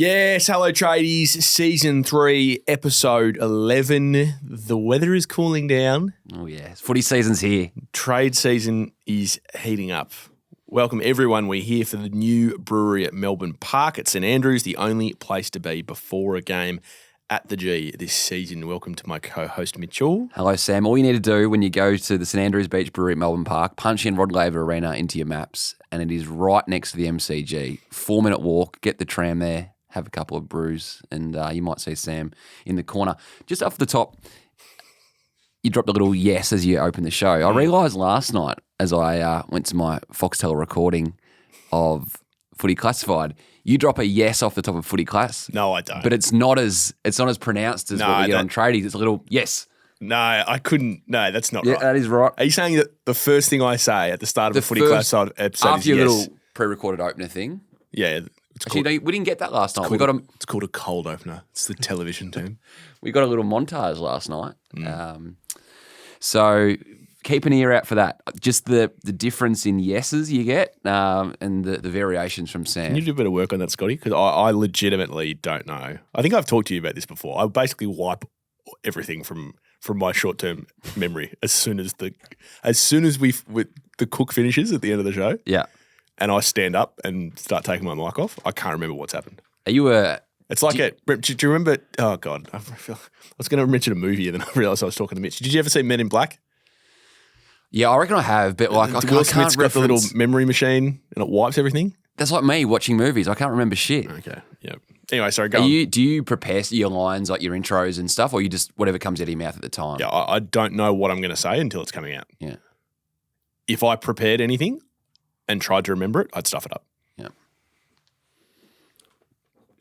Yes, hello tradies, season 3, episode 11. The weather is cooling down. Oh yeah, footy season's here. Trade season is heating up. Welcome everyone, we're here for the new brewery at Melbourne Park at St Andrews, the only place to be before a game at the G this season. Welcome to my co-host Mitchell. Hello Sam. All you need to do when you go to the St Andrews Beach Brewery at Melbourne Park, punch in Rod Laver Arena into your maps and it is right next to the MCG. 4-minute walk, get the tram there. Have a couple of brews, and you might see Sam in the corner. Just off the top, you dropped a little yes as you opened the show. I realised last night as I went to my Foxtel recording of Footy Classified, you drop a yes off the top of Footy Class. No, I don't. But it's not as pronounced as what we get on Tradies. It's a little yes. No, I couldn't. No, that's not Yeah, right. that is right. Are you saying that the first thing I say at the start of a Footy Classified episode after is your yes? little pre-recorded opener thing? Yeah. Actually, we didn't get that last night. It's called a cold opener. It's the television term. We got a little montage last night. So keep an ear out for that. Just the difference in yeses you get and the variations from Sam. Can you do a bit of work on that, Scotty? Because I legitimately don't know. I think I've talked to you about this before. I basically wipe everything from my short-term memory as soon as the cook finishes at the end of the show. Yeah. And I stand up and start taking my mic off. I can't remember what's happened. Are you a... It's like do you remember? Oh God, I was going to mention a movie and then I realised I was talking to Mitch. Did you ever see Men in Black? Yeah, I reckon I have, but like I Will can't Smith's got the little reference... memory machine and it wipes everything. That's like me watching movies. I can't remember shit. Okay, yeah. Anyway, sorry, go on. Do you prepare your lines, like your intros and stuff, or you just whatever comes out of your mouth at the time? Yeah, I don't know what I'm going to say until it's coming out. Yeah. If I prepared anything and tried to remember it, I'd stuff it up. Yeah.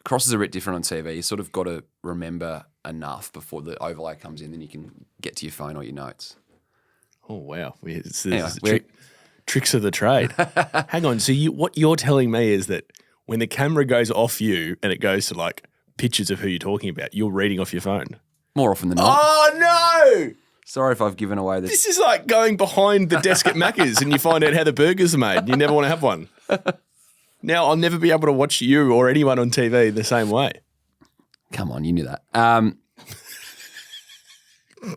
Crosses are a bit different on TV. You sort of got to remember enough before the overlay comes in, then you can get to your phone or your notes. Oh, wow. Tricks of the trade. Hang on. So what you're telling me is that when the camera goes off you and it goes to like pictures of who you're talking about, you're reading off your phone? More often than not. Oh, no! Sorry if I've given away this. This is like going behind the desk at Macca's and you find out how the burgers are made. You never want to have one. Now I'll never be able to watch you or anyone on TV the same way. Come on, you knew that.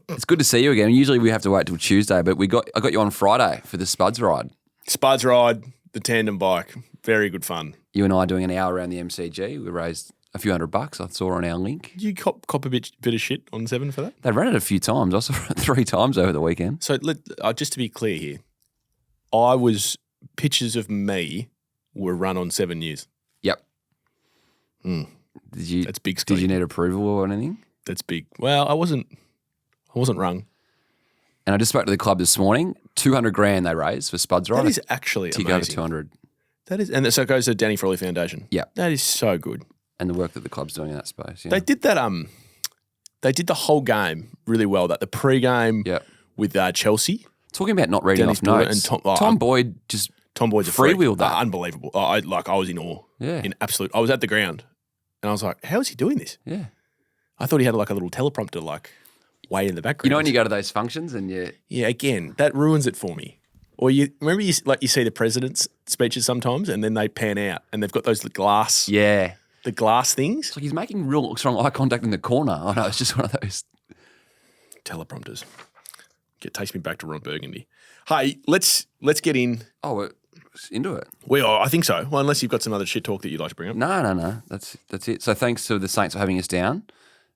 It's good to see you again. Usually we have to wait till Tuesday, but I got you on Friday for the Spuds ride. Spuds ride, the tandem bike, very good fun. You and I doing an hour around the MCG. We raised a few $100. I saw on our link. Did you cop a bit of shit on 7 for that? They ran it a few times. I saw it 3 times over the weekend. So just to be clear here, pictures of me were run on 7 News. Yep. That's big, Scotty. Did you need approval or anything? That's big. Well, I wasn't rung. And I just spoke to the club this morning. $200,000 they raised for Spuds Ride. That is actually amazing. Over 200. That is, and so it goes to Danny Frawley Foundation. Yeah. That is so good. And the work that the club's doing in that space. Yeah. They did that. They did the whole game really well. That the pre-game with Chelsea. Talking about not reading off notes. And Tom Boyd's a freewheeled that. Unbelievable. I was in awe. Yeah. I was at the ground, and I was like, "How is he doing this?" Yeah. I thought he had like a little teleprompter way in the background. You know when you go to those functions and yeah, again, that ruins it for me. Or you see the president's speeches sometimes, and then they pan out, and they've got those glass. Yeah. The glass things. It's like he's making real strong eye contact in the corner. Oh no, it's just one of those teleprompters. Takes me back to Ron Burgundy. Hey, let's get in. Oh, we're into it. I think so. Well, unless you've got some other shit talk that you'd like to bring up. No. That's it. So thanks to the Saints for having us down,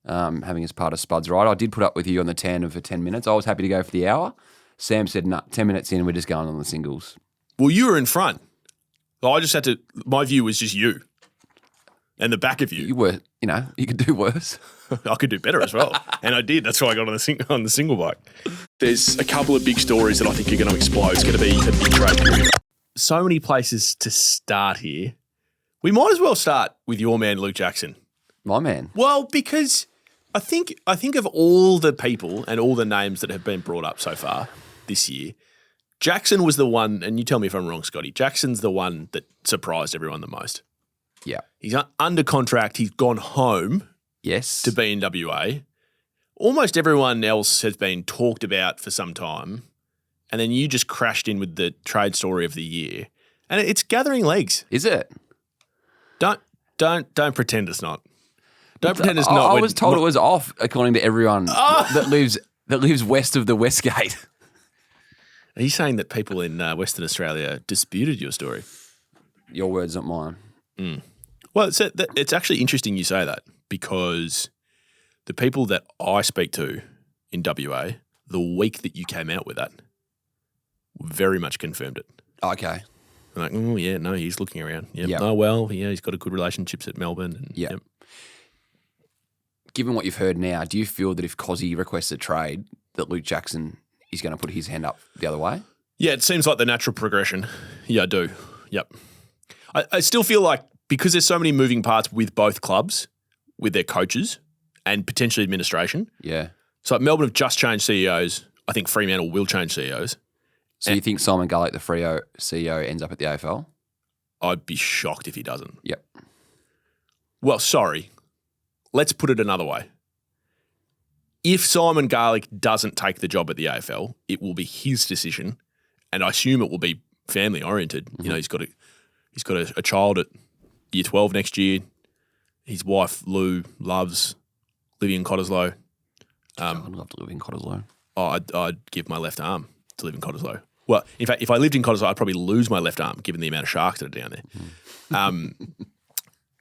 having us part of Spuds Ride. I did put up with you on the tandem for 10 minutes. I was happy to go for the hour. Sam said, "No, 10 minutes in, we're just going on the singles." Well, you were in front. I just had to. My view was just you. And the back of you. You were, you could do worse. I could do better as well. And I did. That's why I got on the single bike. There's a couple of big stories that I think are going to explode. It's going to be a big trade period. So many places to start here. We might as well start with your man, Luke Jackson. My man. Well, because I think of all the people and all the names that have been brought up so far this year, Jackson was the one, and you tell me if I'm wrong, Scotty, Jackson's the one that surprised everyone the most. Yeah. He's under contract. He's gone home. Yes. To be in WA. Almost everyone else has been talked about for some time. And then you just crashed in with the trade story of the year. And it's gathering legs. Is it? Don't pretend it's not. Don't pretend it's not. I was told it was off, according to everyone that lives west of the Westgate. Are you saying that people in Western Australia disputed your story? Your words, not mine. Mm. Well, it's actually interesting you say that, because the people that I speak to in WA, the week that you came out with that, very much confirmed it. Okay. I'm like, oh, yeah, no, he's looking around. Yep. Yep. Oh, well, yeah, he's got a good relationships at Melbourne. And, yep. Given what you've heard now, do you feel that if Cozzy requests a trade, that Luke Jackson is going to put his hand up the other way? Yeah, it seems like the natural progression. Yeah, I do. Yep. I still feel like, because there's so many moving parts with both clubs, with their coaches and potentially administration. Yeah. So Melbourne have just changed CEOs. I think Fremantle will change CEOs. So you think Simon Garlick, the Freo CEO, ends up at the AFL? I'd be shocked if he doesn't. Yep. Well, sorry. Let's put it another way. If Simon Garlick doesn't take the job at the AFL, it will be his decision, and I assume it will be family oriented. Mm-hmm. You know, he's got a child at year 12 next year. His wife Lou loves living in Cottesloe. I'd love to live in Cottesloe. Oh, I'd give my left arm to live in Cottesloe. Well, in fact, if I lived in Cottesloe, I'd probably lose my left arm given the amount of sharks that are down there.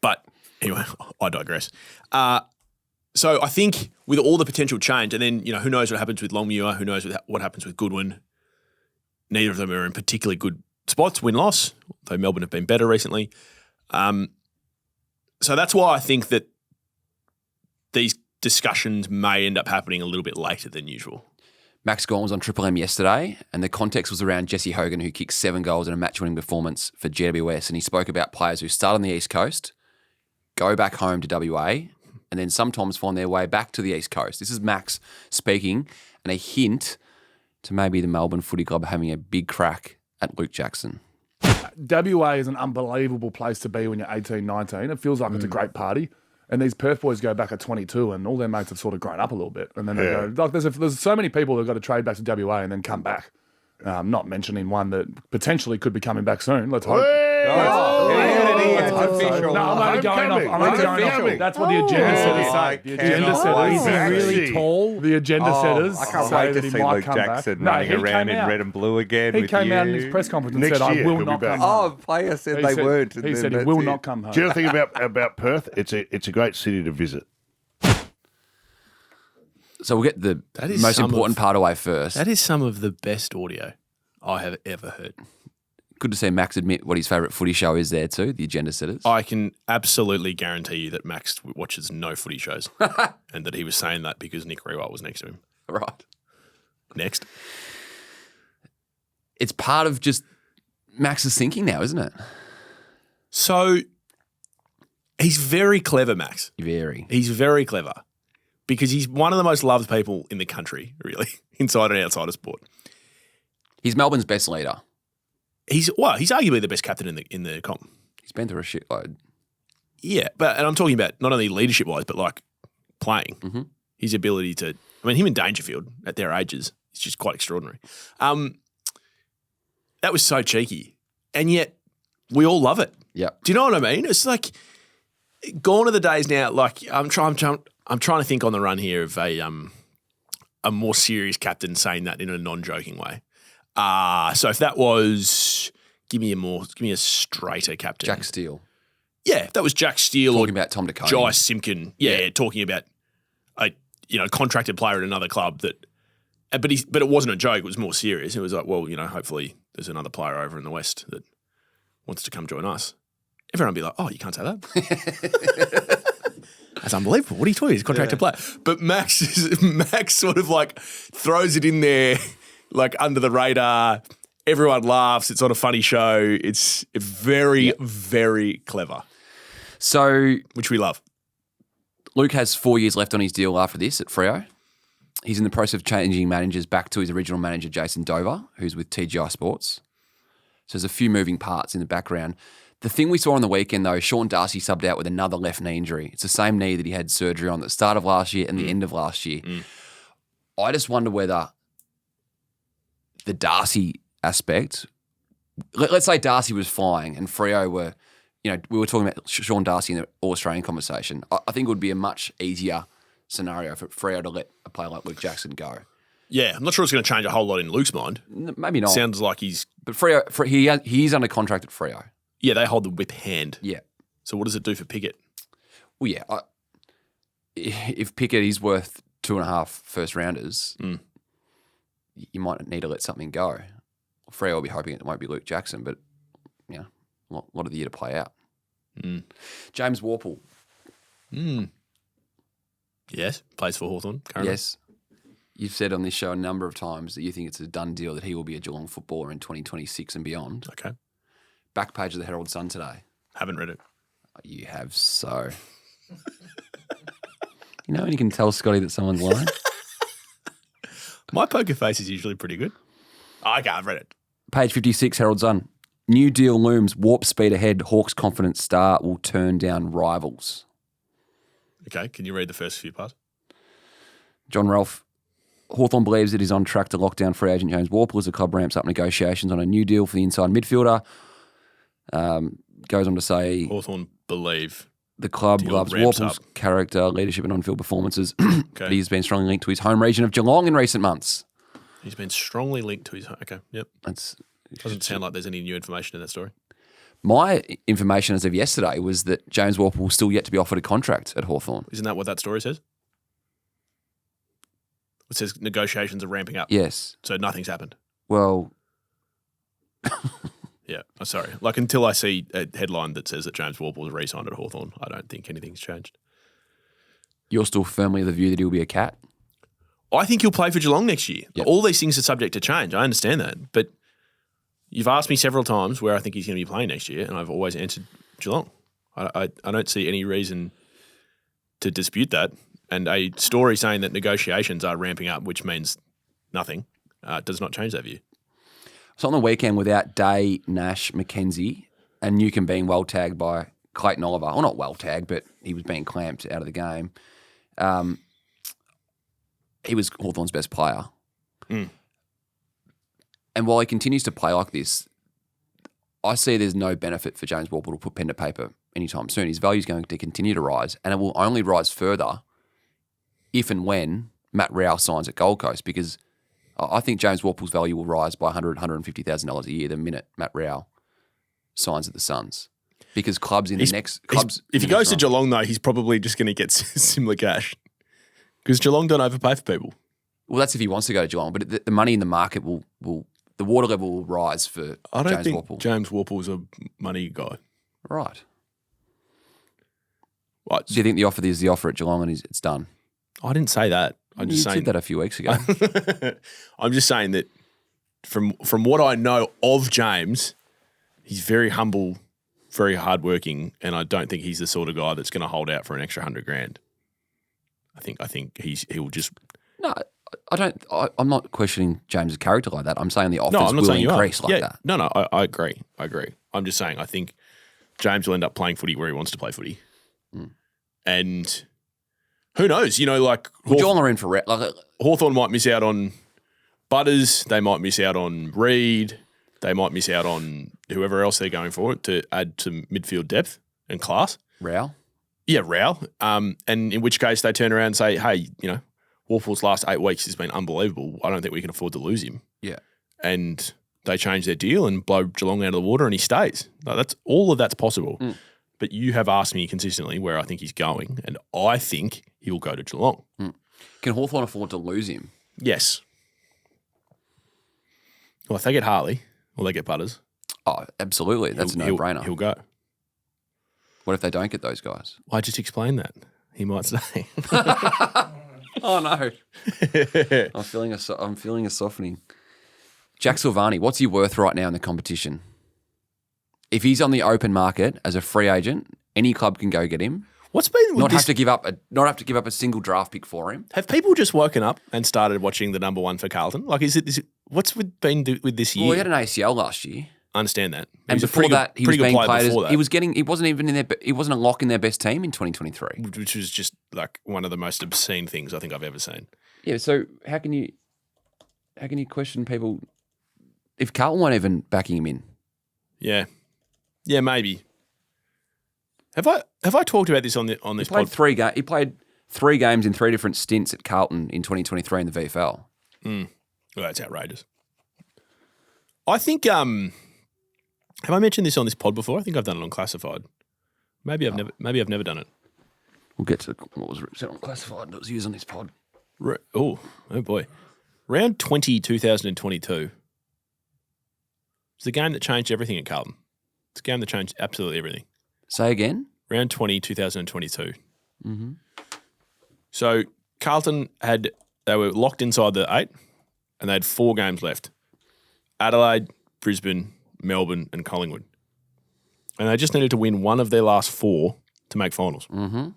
But anyway, I digress. So I think with all the potential change, and then, you know, who knows what happens with Longmuir, who knows what happens with Goodwin. Neither of them are in particularly good spots, win-loss, though Melbourne have been better recently. So that's why I think that these discussions may end up happening a little bit later than usual. Max Gawn was on Triple M yesterday, and the context was around Jesse Hogan, who kicked 7 goals in a match-winning performance for GWS, and he spoke about players who start on the East Coast, go back home to WA, and then sometimes find their way back to the East Coast. This is Max speaking, and a hint to maybe the Melbourne Footy Club having a big crack at Luke Jackson. WA is an unbelievable place to be when you're 18, 19. It feels like it's a great party. And these Perth boys go back at 22 and all their mates have sort of grown up a little bit. And then they go, like, there's so many people that have got to trade back to WA and then come back. Not mentioning one that potentially could be coming back soon. Let's hope. It's official. No, I'm only going off. That's what the agenda setters say. The agenda setters. Is he really tall? The agenda setters. I can't wait to see Luke Jackson running around in red and blue again. He came out in his press conference and said, "I will not come home." Oh, player said they weren't. He said he will not come home. Do you know the thing about Perth? It's a great city to visit. So we'll get the most important part away first. That is some of the best audio I have ever heard. Good to see Max admit what his favourite footy show is there too, the agenda setters. I can absolutely guarantee you that Max watches no footy shows and that he was saying that because Nick Rewalt was next to him. Right. Next. It's part of just Max's thinking now, isn't it? So he's very clever, Max. Very. He's very clever because he's one of the most loved people in the country, really, inside and outside of sport. He's Melbourne's best leader. He's arguably the best captain in the comp. He's been through a shitload. Yeah, and I'm talking about not only leadership wise, but like playing. Mm-hmm. His ability to, I mean, him and Dangerfield at their ages, it's just quite extraordinary. That was so cheeky, and yet we all love it. Yeah. Do you know what I mean? It's like gone are the days now. Like I'm trying to think on the run here of a more serious captain saying that in a non-joking way. So if that was, give me a straighter captain. Jack Steele. Yeah, if that was Jack Steele talking about Tom DeConey. Jai Simpkin. Yeah, talking about a contracted player at another club that, but it wasn't a joke. It was more serious. It was like, well, hopefully there's another player over in the West that wants to come join us. Everyone would be like, oh, you can't say that. That's unbelievable. What are you talking? He's a contracted player. But Max sort of like throws it in there. Like under the radar, everyone laughs. It's not a funny show. It's very, very clever. So, which we love. Luke has 4 years left on his deal after this at Freo. He's in the process of changing managers back to his original manager, Jason Dover, who's with TGI Sports. So there's a few moving parts in the background. The thing we saw on the weekend, though, Sean Darcy subbed out with another left knee injury. It's the same knee that he had surgery on at the start of last year and the end of last year. I just wonder whether the Darcy aspect, let's say Darcy was flying and Freo were we were talking about Sean Darcy in the All-Australian conversation. I think it would be a much easier scenario for Freo to let a player like Luke Jackson go. Yeah, I'm not sure it's going to change a whole lot in Luke's mind. Maybe not. Sounds like he's... But Freo, he's under contract at Freo. Yeah, they hold the whip hand. Yeah. So what does it do for Pickett? Well, yeah. If Pickett is worth 2.5 first rounders, you might need to let something go. Freo will be hoping it won't be Luke Jackson, but a lot of the year to play out. James Worpel. Yes, plays for Hawthorn currently. Yes. You've said on this show a number of times that you think it's a done deal that he will be a Geelong footballer in 2026 and beyond. Okay. Back page of the Herald Sun today. Haven't read it. You have so. You know when you can tell Scotty that someone's lying? My poker face is usually pretty good. Oh, okay, I've read it. Page 56, Herald Sun. New deal looms, warp speed ahead, Hawks confident star will turn down rivals. Okay, can you read the first few parts? John Ralph. Hawthorn believes it is on track to lock down free agent James Worpel as the club ramps up negotiations on a new deal for the inside midfielder. Goes on to say... Hawthorn believe... The club loves Worpel's character, leadership and on-field performances. But he's been strongly linked to his home region of Geelong in recent months. He's been strongly linked to his home... Okay, yep. Doesn't sound like there's any new information in that story. My information as of yesterday was that James Worpel was still yet to be offered a contract at Hawthorn. Isn't that what that story says? It says negotiations are ramping up. Yes. So nothing's happened. Well... Yeah, I'm sorry. Like until I see a headline that says that James Worpel is re-signed at Hawthorn, I don't think anything's changed. You're still firmly of the view that he'll be a cat? I think he'll play for Geelong next year. Yep. All these things are subject to change. I understand that. But you've asked me several times where I think he's going to be playing next year, and I've always answered Geelong. I don't see any reason to dispute that. And a story saying that negotiations are ramping up, which means nothing, does not change that view. So on the weekend, without Day, Nash, McKenzie, and Newcombe being well tagged by Clayton Oliver, well, not well tagged, but he was being clamped out of the game. He was Hawthorn's best player. And while he continues to play like this, I see there's no benefit for James Worpel to put pen to paper anytime soon. His value is going to continue to rise, and it will only rise further if and when Matt Rowell signs at Gold Coast, because I think James Worpel's value will rise by $150,000 a year the minute Matt Rowell signs at the Suns. Because if he goes to Geelong, though, he's probably just going to get similar cash. Because Geelong don't overpay for people. Well, that's if he wants to go to Geelong, but the money in the market will the water level will rise for I don't James think Worpel. James Worpel's a money guy. Right. Right. Do you think the offer is the offer at Geelong and it's done? I didn't say that. I'm just saying said that a few weeks ago. I'm just saying that from what I know of James, he's very humble, very hardworking, and I don't think he's the sort of guy that's going to hold out for an extra $100,000. I think he'll just No, I don't. I'm not questioning James's character like that. I'm saying the offers will increase like that. No, I agree. I'm just saying I think James will end up playing footy where he wants to play footy, and who knows? Geelong are in for Hawthorn might miss out on Butters. They might miss out on Reed. They might miss out on whoever else they're going for to add to midfield depth and class. Rowell? Yeah, Rowell. And in which case they turn around and say, hey, Worpel's last 8 weeks has been unbelievable. I don't think we can afford to lose him. Yeah. And they change their deal and blow Geelong out of the water and he stays. No, all of that's possible. But you have asked me consistently where I think he's going, and I think he'll go to Geelong. Can Hawthorn afford to lose him? Yes. Well, if they get Harley or they get Butters. Oh, absolutely. That's a no-brainer. He'll go. What if they don't get those guys? I just explained that. He might stay. Oh, no. I'm feeling a softening. Jack Silvani, what's he worth right now in the competition? If he's on the open market as a free agent, any club can go get him. What's been not have to give up a single draft pick for him. Have people just woken up and started watching the number one for Carlton? Like, what's been with this year? Well, he had an ACL last year. I understand that. And before that, he was being played as he wasn't even in he wasn't a lock in their best team in 2023, which was just like one of the most obscene things I think I've ever seen. Yeah. So how can you question people if Carlton weren't even backing him in? Yeah. Yeah, maybe. Have I talked about this on this He played pod? He played 3 games in 3 different stints at Carlton in 2023 in the VFL. Well, that's outrageous. I think. Have I mentioned this on this pod before? I think I've done it on Classified. Maybe I've never done it. We'll get to what was said on Classified that was used on this pod. Oh boy. Round 20, 2022. It's the game that changed everything at Carlton. It's a game that changed absolutely everything. Say again? Round 20, 2022. Mm-hmm. So Carlton they were locked inside the 8 and they had 4 games left. Adelaide, Brisbane, Melbourne and Collingwood. And they just needed to win one of their last 4 to make finals. Mm-hmm.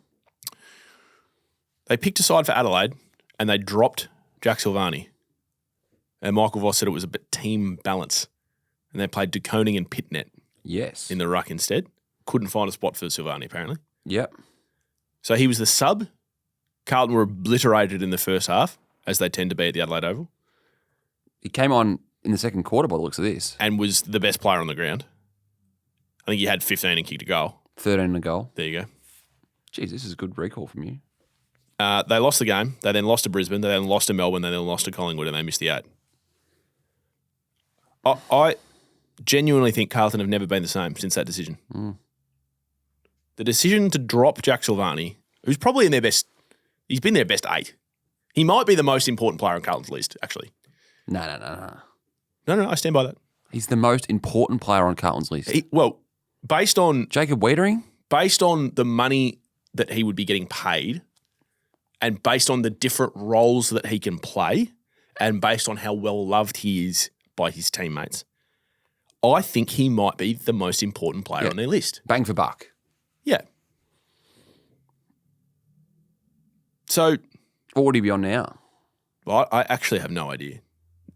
They picked a side for Adelaide and they dropped Jack Silvani. And Michael Voss said it was a bit team balance. And they played De Koning and Pitnet in the ruck instead. Couldn't find a spot for Silvani, apparently. Yep. So he was the sub. Carlton were obliterated in the first half, as they tend to be at the Adelaide Oval. He came on in the second quarter by the looks of this. And was the best player on the ground. I think he had 15 and kicked a goal. 13 and a goal. There you go. Jeez, this is a good recall from you. They lost the game. They then lost to Brisbane. They then lost to Melbourne. They then lost to Collingwood and they missed the 8. I genuinely think Carlton have never been the same since that decision. Mm. The decision to drop Jack Silvani, who's probably in their best, he's been their best 8. He might be the most important player on Carlton's list, actually. No. No, I stand by that. He's the most important player on Carlton's list. Based on Jacob Wiedering? Based on the money that he would be getting paid and based on the different roles that he can play and based on how well loved he is by his teammates, I think he might be the most important player on their list. Bang for buck. Yeah. So what would he be on now? Well, I actually have no idea.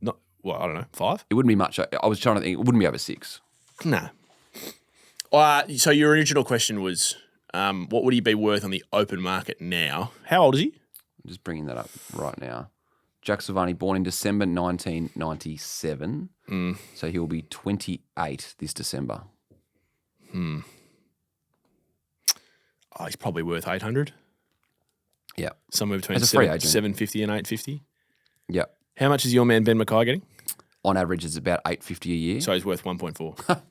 I don't know, 5? It wouldn't be much. I was trying to think. It wouldn't be over 6. No. So your original question was, what would he be worth on the open market now? How old is he? I'm just bringing that up right now. Jack Silvani, born in December 1997. So he'll be 28 this December. Oh, he's probably worth 800. Yeah. Somewhere between As a free agent. 750 and 850. Yeah. How much is your man Ben Mackay getting? On average, it's about $850 a year. So he's worth 1.4.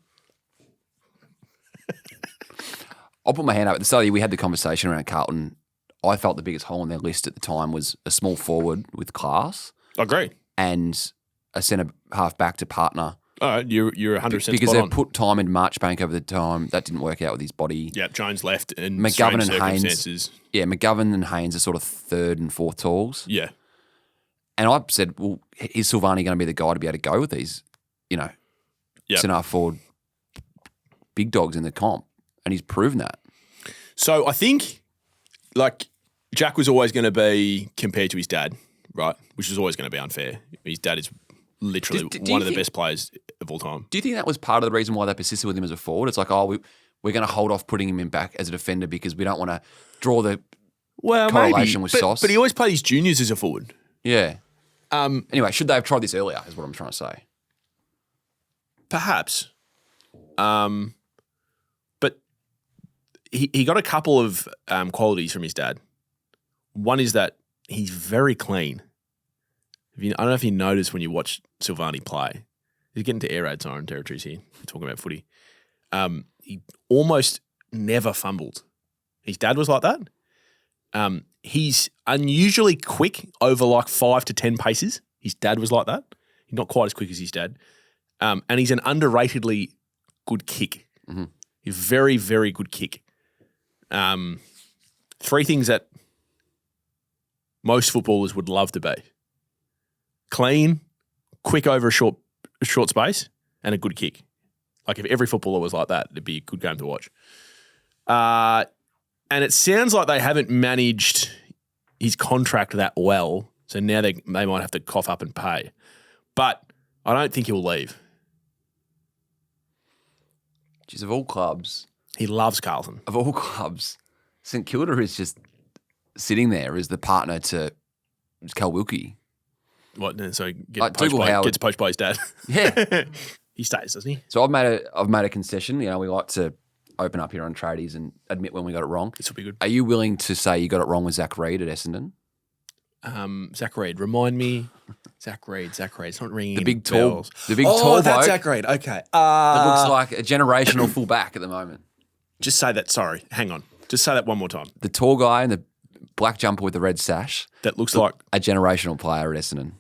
I'll put my hand up. At the start of the year, we had the conversation around Carlton. I felt the biggest hole in their list at the time was a small forward with class. I agree. And a centre half back to partner. All right, you're 100% because spot they on. put time in Marchbank over the time. That didn't work out with his body. Yeah, Jones left and McGovern strange and Haynes. circumstances. Yeah, McGovern and Haynes are sort of 3rd and 4th talls. Yeah. And I said, well, is Silvani going to be the guy to be able to go with these, centre half forward big dogs in the comp? And he's proven that. So I think, Jack was always going to be compared to his dad, right? Which is always going to be unfair. His dad is literally one of the best players of all time. Do you think that was part of the reason why they persisted with him as a forward? It's like, we're going to hold off putting him in back as a defender because we don't want to draw the correlation with Sauce. But he always played his juniors as a forward. Yeah. Anyway, should they have tried this earlier is what I'm trying to say. Perhaps. But he got a couple of qualities from his dad. One is that he's very clean. I don't know if you noticed when you watch Silvani play. He's getting to air raid siren territories here. We're talking about footy. He almost never fumbled. His dad was like that. He's unusually quick over 5 to 10 paces. His dad was like that. He's not quite as quick as his dad. And he's an underratedly good kick. Mm-hmm. He's very, very good kick. 3 things that most footballers would love to be. Clean, quick over a short space, and a good kick. If every footballer was like that, it'd be a good game to watch. And it sounds like they haven't managed his contract that well, so now they might have to cough up and pay. But I don't think he'll leave. Jeez, of all clubs. He loves Carlton. Of all clubs, St Kilda is just sitting there as the partner to Cal Wilkie. What? So Dougal gets poached by his dad. Yeah. He stays, doesn't he? So I've made a concession. We like to open up here on Tradies and admit when we got it wrong. This will be good. Are you willing to say you got it wrong with Zach Reid at Essendon? Zach Reid. Remind me. Zach Reid. It's not ringing The big bells. tall bloke. That's Zach Reid. Okay. That looks like a generational fullback at the moment. Just say that. Sorry. Hang on. Just say that one more time. The tall guy in the black jumper with the red sash. That looks like a generational player at Essendon.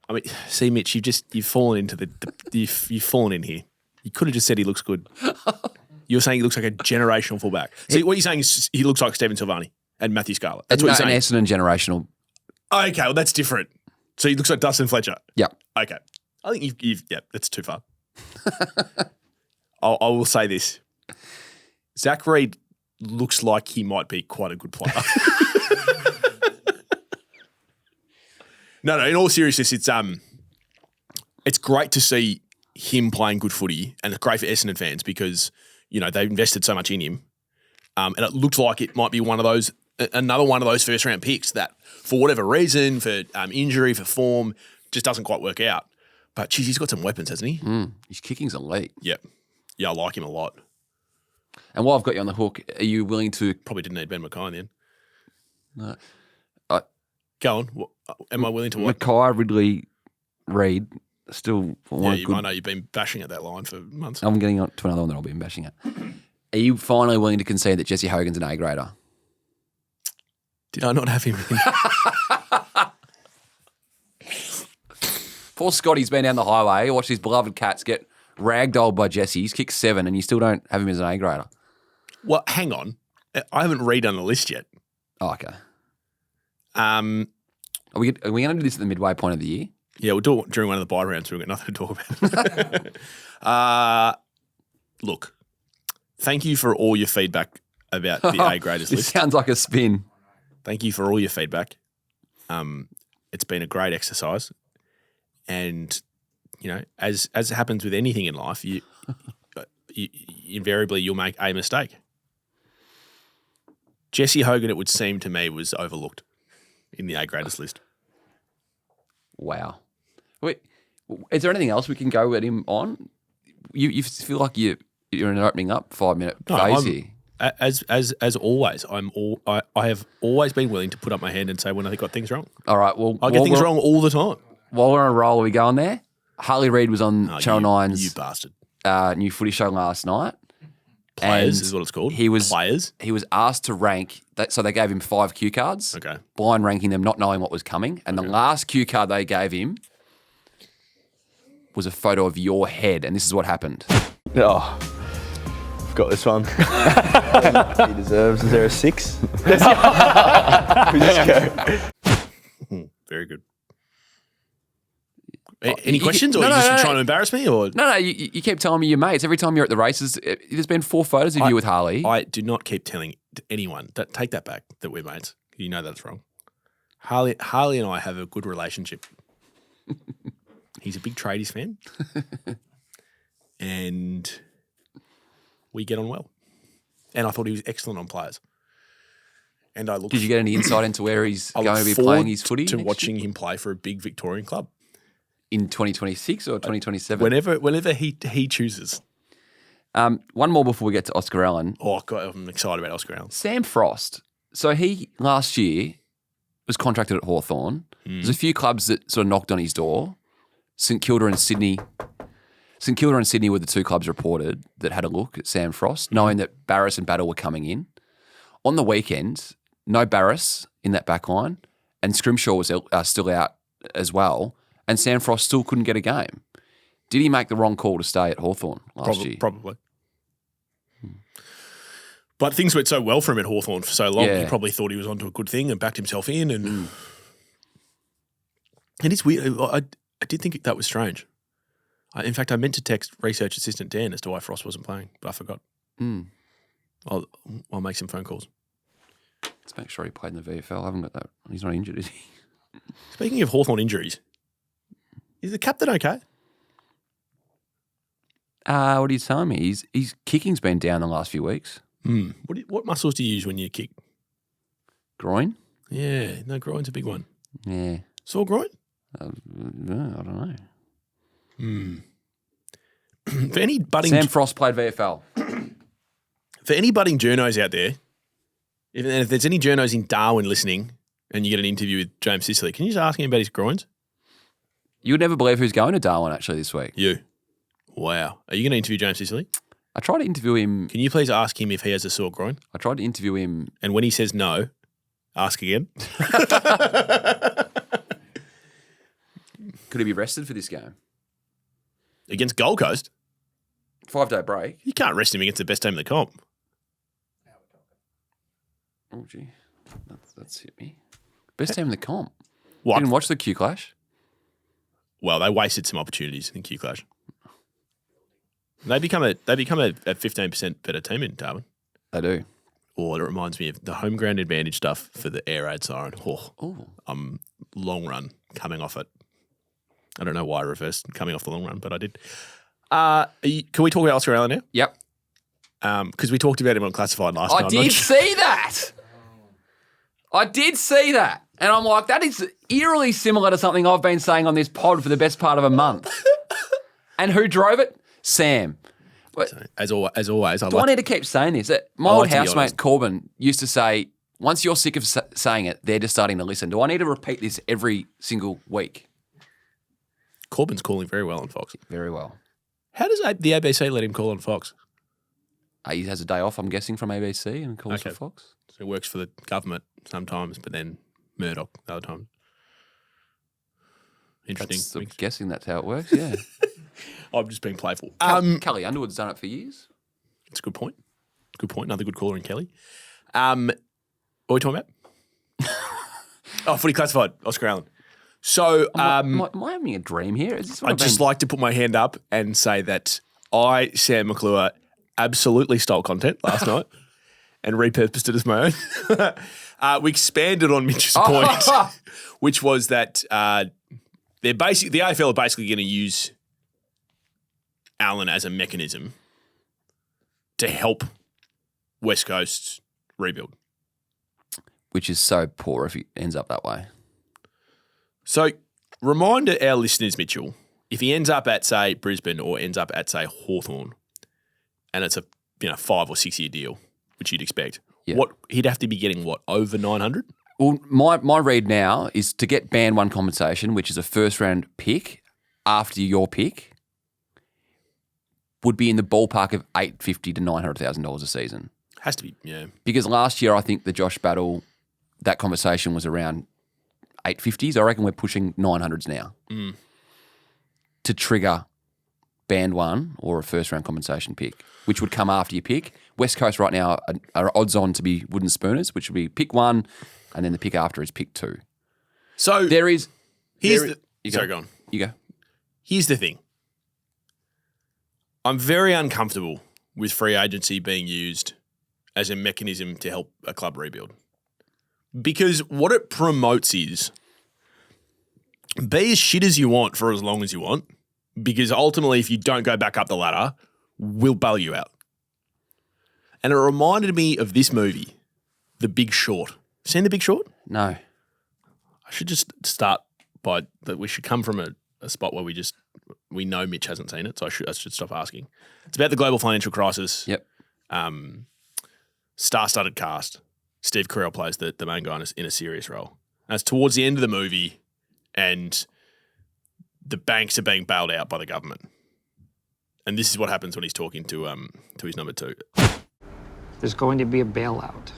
I mean, see, Mitch, you've fallen into you've fallen in here. You could have just said he looks good. You're saying he looks like a generational fullback. See, what you're saying is he looks like Stephen Silvani and Matthew Scarlett. That's what you're saying. An Essendon generational. Okay, well, that's different. So he looks like Dustin Fletcher. Yep. Okay. I think you've that's too far. I will say this. Zach Reid looks like he might be quite a good player. No, in all seriousness, it's great to see him playing good footy, and it's great for Essendon fans because, they've invested so much in him. And it looks like it might be another one of those first round picks that, for whatever reason, for injury, for form, just doesn't quite work out. But, geez, he's got some weapons, hasn't he? His kicking's elite. Yep. Yeah, I like him a lot. And while I've got you on the hook, are you willing to... Probably didn't need Ben Mackay then. No. Go on. Am I willing to what? Mackay, Ridley, Reid, still... I know you've been bashing at that line for months. I'm getting on to another one that I'll be bashing at. Are you finally willing to concede that Jesse Hogan's an A-grader? Did I not have him in? Poor Scotty's been down the highway, watched his beloved Cats get ragdolled by Jesse. He's kicked 7 and you still don't have him as an A-grader. Well, hang on. I haven't redone the list yet. Oh, okay. Are we going to do this at the midway point of the year? Yeah, we'll do it during one of the bye rounds. We've got nothing to talk about. Look, thank you for all your feedback about the A-graders This list. sounds like a spin. Thank you for all your feedback. It's been a great exercise. And, as it happens with anything in life, you invariably you'll make a mistake. Jesse Hogan, it would seem to me, was overlooked in the A-graders list. Wow. Wait, is there anything else we can go at him on? You feel like you're in an opening up 5-minute phase here. As always, I have always been willing to put up my hand and say when I got things wrong. All right. Well, I get things wrong all the time. While we're on a roll, are we going there? Harley Reid was on Channel 9's you bastard. New footy show last night. Players is what it's called. He was Players. He was asked to rank. So they gave him 5 cue cards. Okay. Blind ranking them, not knowing what was coming. And the last cue card they gave him was a photo of your head, and this is what happened. Oh, I've got this one. He deserves. Is there a 6? Let's go. Very good. Any questions, or are you just trying to embarrass me? Or No, you keep telling me your mates. Every time you're at the races, there's been 4 photos of you with Harley. I do not keep telling anyone. Take that back, that we're mates. You know that's wrong. Harley and I have a good relationship. He's a big Tradies fan. And we get on well. And I thought he was excellent on players. And I look. Did you get any insight into where he's going to be playing his footy? To watching him play for a big Victorian club. In 2026 or 2027? Whenever he chooses. One more before we get to Oscar Allen. Oh, God, I'm excited about Oscar Allen. Sam Frost. So he, last year, was contracted at Hawthorn. There's a few clubs that sort of knocked on his door. St Kilda and Sydney. St Kilda and Sydney were the 2 clubs reported that had a look at Sam Frost, knowing that Barrass and Battle were coming in. On the weekend, no Barrass in that back line, and Scrimshaw was still out as well. And Sam Frost still couldn't get a game. Did he make the wrong call to stay at Hawthorn last year? Probably. But things went so well for him at Hawthorn for so long, he probably thought he was onto a good thing and backed himself in. And it's weird. I did think that was strange. In fact, I meant to text research assistant Dan as to why Frost wasn't playing, but I forgot. I'll make some phone calls. Let's make sure he played in the VFL. I haven't got that. He's not injured, is he? Speaking of Hawthorn injuries, is the captain okay? What are you telling me? His kicking's been down the last few weeks. What muscles do you use when you kick? Groin? Yeah, no, groin's a big one. Yeah. Sore groin? No, I don't know. For any budding... Sam Frost played VFL. For any budding journos out there, if there's any journos in Darwin listening and you get an interview with James Sicily, can you just ask him about his groins? You would never believe who's going to Darwin actually this week. You. Wow. Are you going to interview James Sicily? I tried to interview him. Can you please ask him if he has a sore groin? I tried to interview him. And when he says no, ask again. Could he be rested for this game? Against Gold Coast? 5-day break. You can't rest him against the best team in the comp. Oh, gee. That's hit me. Best team in the comp. What? You didn't watch the Q Clash? Well, they wasted some opportunities in Q Clash. They become a 15% better team in Darwin. They do. Oh, it reminds me of the home ground advantage stuff for the air raid siren. Oh. Long run coming off it. I don't know why I reversed coming off the long run, but I did. Can we talk about Oscar Allen now? Yep. Because we talked about him on Classified last time. I did see that. I did see that. And I'm like, that is eerily similar to something I've been saying on this pod for the best part of a month. And who drove it? Sam. As always, do I need to keep saying this? My old housemate Corbin used to say, once you're sick of saying it, they're just starting to listen. Do I need to repeat this every single week? Corbin's calling very well on Fox. Very well. How does the ABC let him call on Fox? He has a day off, I'm guessing, from ABC and calls for Fox. So he works for the government sometimes, but then Murdoch the other time. Interesting. I'm guessing that's how it works, yeah. I'm just being playful. Kelly Underwood's done it for years. It's a good point. Good point. Another good caller in Kelly. What are we talking about? Footy Classified, Oscar Allen. So, am I having a dream here? Is this what I'd just like to put my hand up and say that I, Sam McClure, absolutely stole content last night and repurposed it as my own. We expanded on Mitch's point, which was that the AFL are basically going to use Allen as a mechanism to help West Coast rebuild. Which is so poor if he ends up that way. So, remind our listeners, Mitchell, if he ends up at, say, Brisbane or ends up at, say, Hawthorn, and it's a 5 or 6 year deal, which you'd expect, what he'd have to be getting over 900? Well, my read now is to get band one compensation, which is a first round pick after your pick, would be in the ballpark of $850,000 to $900,000 a season. Has to be, yeah. Because last year I think the Josh Battle, that conversation was around 850s. I reckon we're pushing 900s now to trigger band one or a first round compensation pick, which would come after your pick. West Coast right now are odds on to be wooden spooners, which would be pick one, and then the pick after is pick two. So there is. Sorry, go on. You go. Here's the thing. I'm very uncomfortable with free agency being used as a mechanism to help a club rebuild. Because what it promotes is be as shit as you want for as long as you want, because ultimately if you don't go back up the ladder, we'll bail you out. And it reminded me of this movie, The Big Short. Seen The Big Short? No. I should just start by that we should come from a spot where we know Mitch hasn't seen it, so I should stop asking. It's about the global financial crisis. Yep. Star-studded cast. Steve Carell plays the main guy in a serious role. And it's towards the end of the movie, and the banks are being bailed out by the government. And this is what happens when he's talking to his number two. There's going to be a bailout.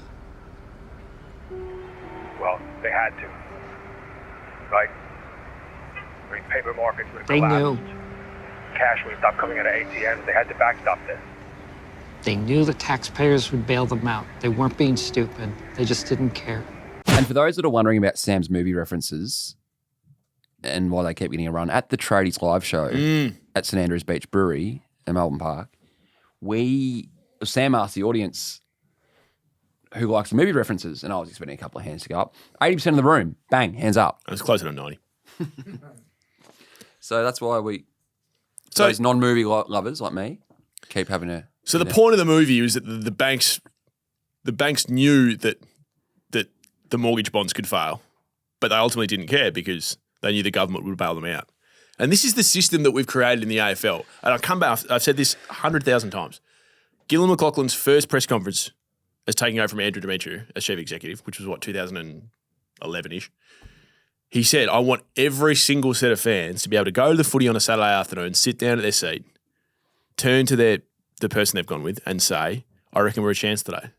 Well, they had to. Right? I mean, paper markets would have They collapsed. knew. Cash would have stopped coming out of ATMs. They had to backstop this. They knew the taxpayers would bail them out. They weren't being stupid. They just didn't care. And for those that are wondering about Sam's movie references and why they keep getting a run, at the Tradies live show at St Andrews Beach Brewery in Melbourne Park, Sam asked the audience who likes the movie references, and I was expecting a couple of hands to go up. 80% of the room, bang, hands up. It was closer to 90. So that's why those non-movie lovers like me keep having a... So the point of the movie is that the banks knew that the mortgage bonds could fail, but they ultimately didn't care because they knew the government would bail them out. And this is the system that we've created in the AFL. And I've come back, I've said this 100,000 times. Gillon McLachlan's first press conference as taking over from Andrew Demetriou as chief executive, which was 2011-ish. He said, I want every single set of fans to be able to go to the footy on a Saturday afternoon, sit down at their seat, turn to the person they've gone with and say, I reckon we're a chance today.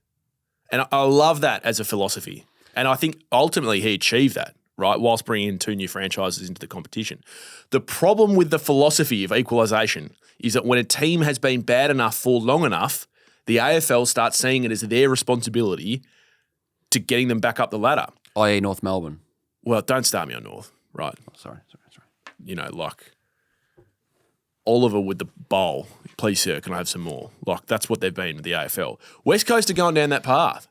And I love that as a philosophy. And I think ultimately he achieved that, right, whilst bringing in 2 new franchises into the competition. The problem with the philosophy of equalisation is that when a team has been bad enough for long enough, the AFL starts seeing it as their responsibility to getting them back up the ladder. i.e. North Melbourne. Well, don't start me on North, right? Oh, sorry. You know, like Oliver with the bowl, please sir, can I have some more? Like that's what they've been with the AFL. West Coast are going down that path.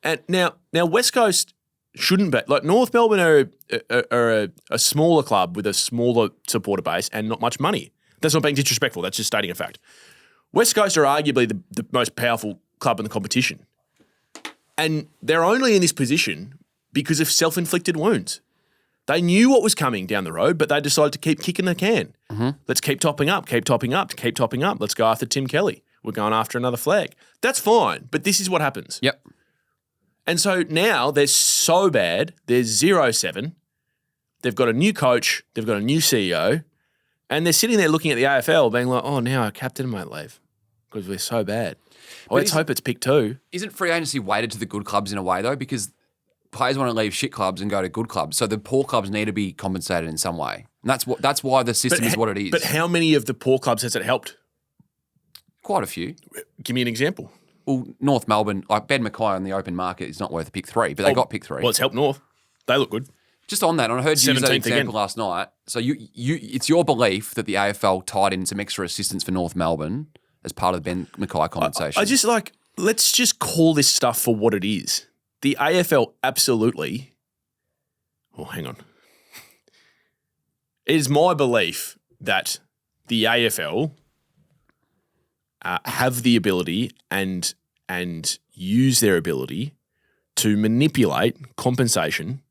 And now West Coast shouldn't be. Like North Melbourne are a smaller club with a smaller supporter base and not much money. That's not being disrespectful. That's just stating a fact. West Coast are arguably the most powerful club in the competition. And they're only in this position because of self-inflicted wounds. They knew what was coming down the road, but they decided to keep kicking the can. Mm-hmm. Let's keep topping up. Let's go after Tim Kelly. We're going after another flag. That's fine, but this is what happens. Yep. And so now they're so bad. They're 0-7. They've got a new coach. They've got a new CEO. And they're sitting there looking at the AFL being like, oh, now our captain might leave because we're so bad. Let's hope it's pick 2. Isn't free agency weighted to the good clubs in a way, though? Because players want to leave shit clubs and go to good clubs. So the poor clubs need to be compensated in some way. And that's why the system is what it is. But how many of the poor clubs has it helped? Quite a few. Give me an example. Well, North Melbourne, like Ben Mackay on the open market is not worth a pick 3, but they got pick 3. Well, it's helped North. They look good. Just on that, and I heard you use that example again last night. So it's your belief that the AFL tied in some extra assistance for North Melbourne as part of the Ben Mackay compensation. I just let's just call this stuff for what it is. The AFL absolutely. Oh, hang on. It is my belief that the AFL have the ability and use their ability to manipulate compensation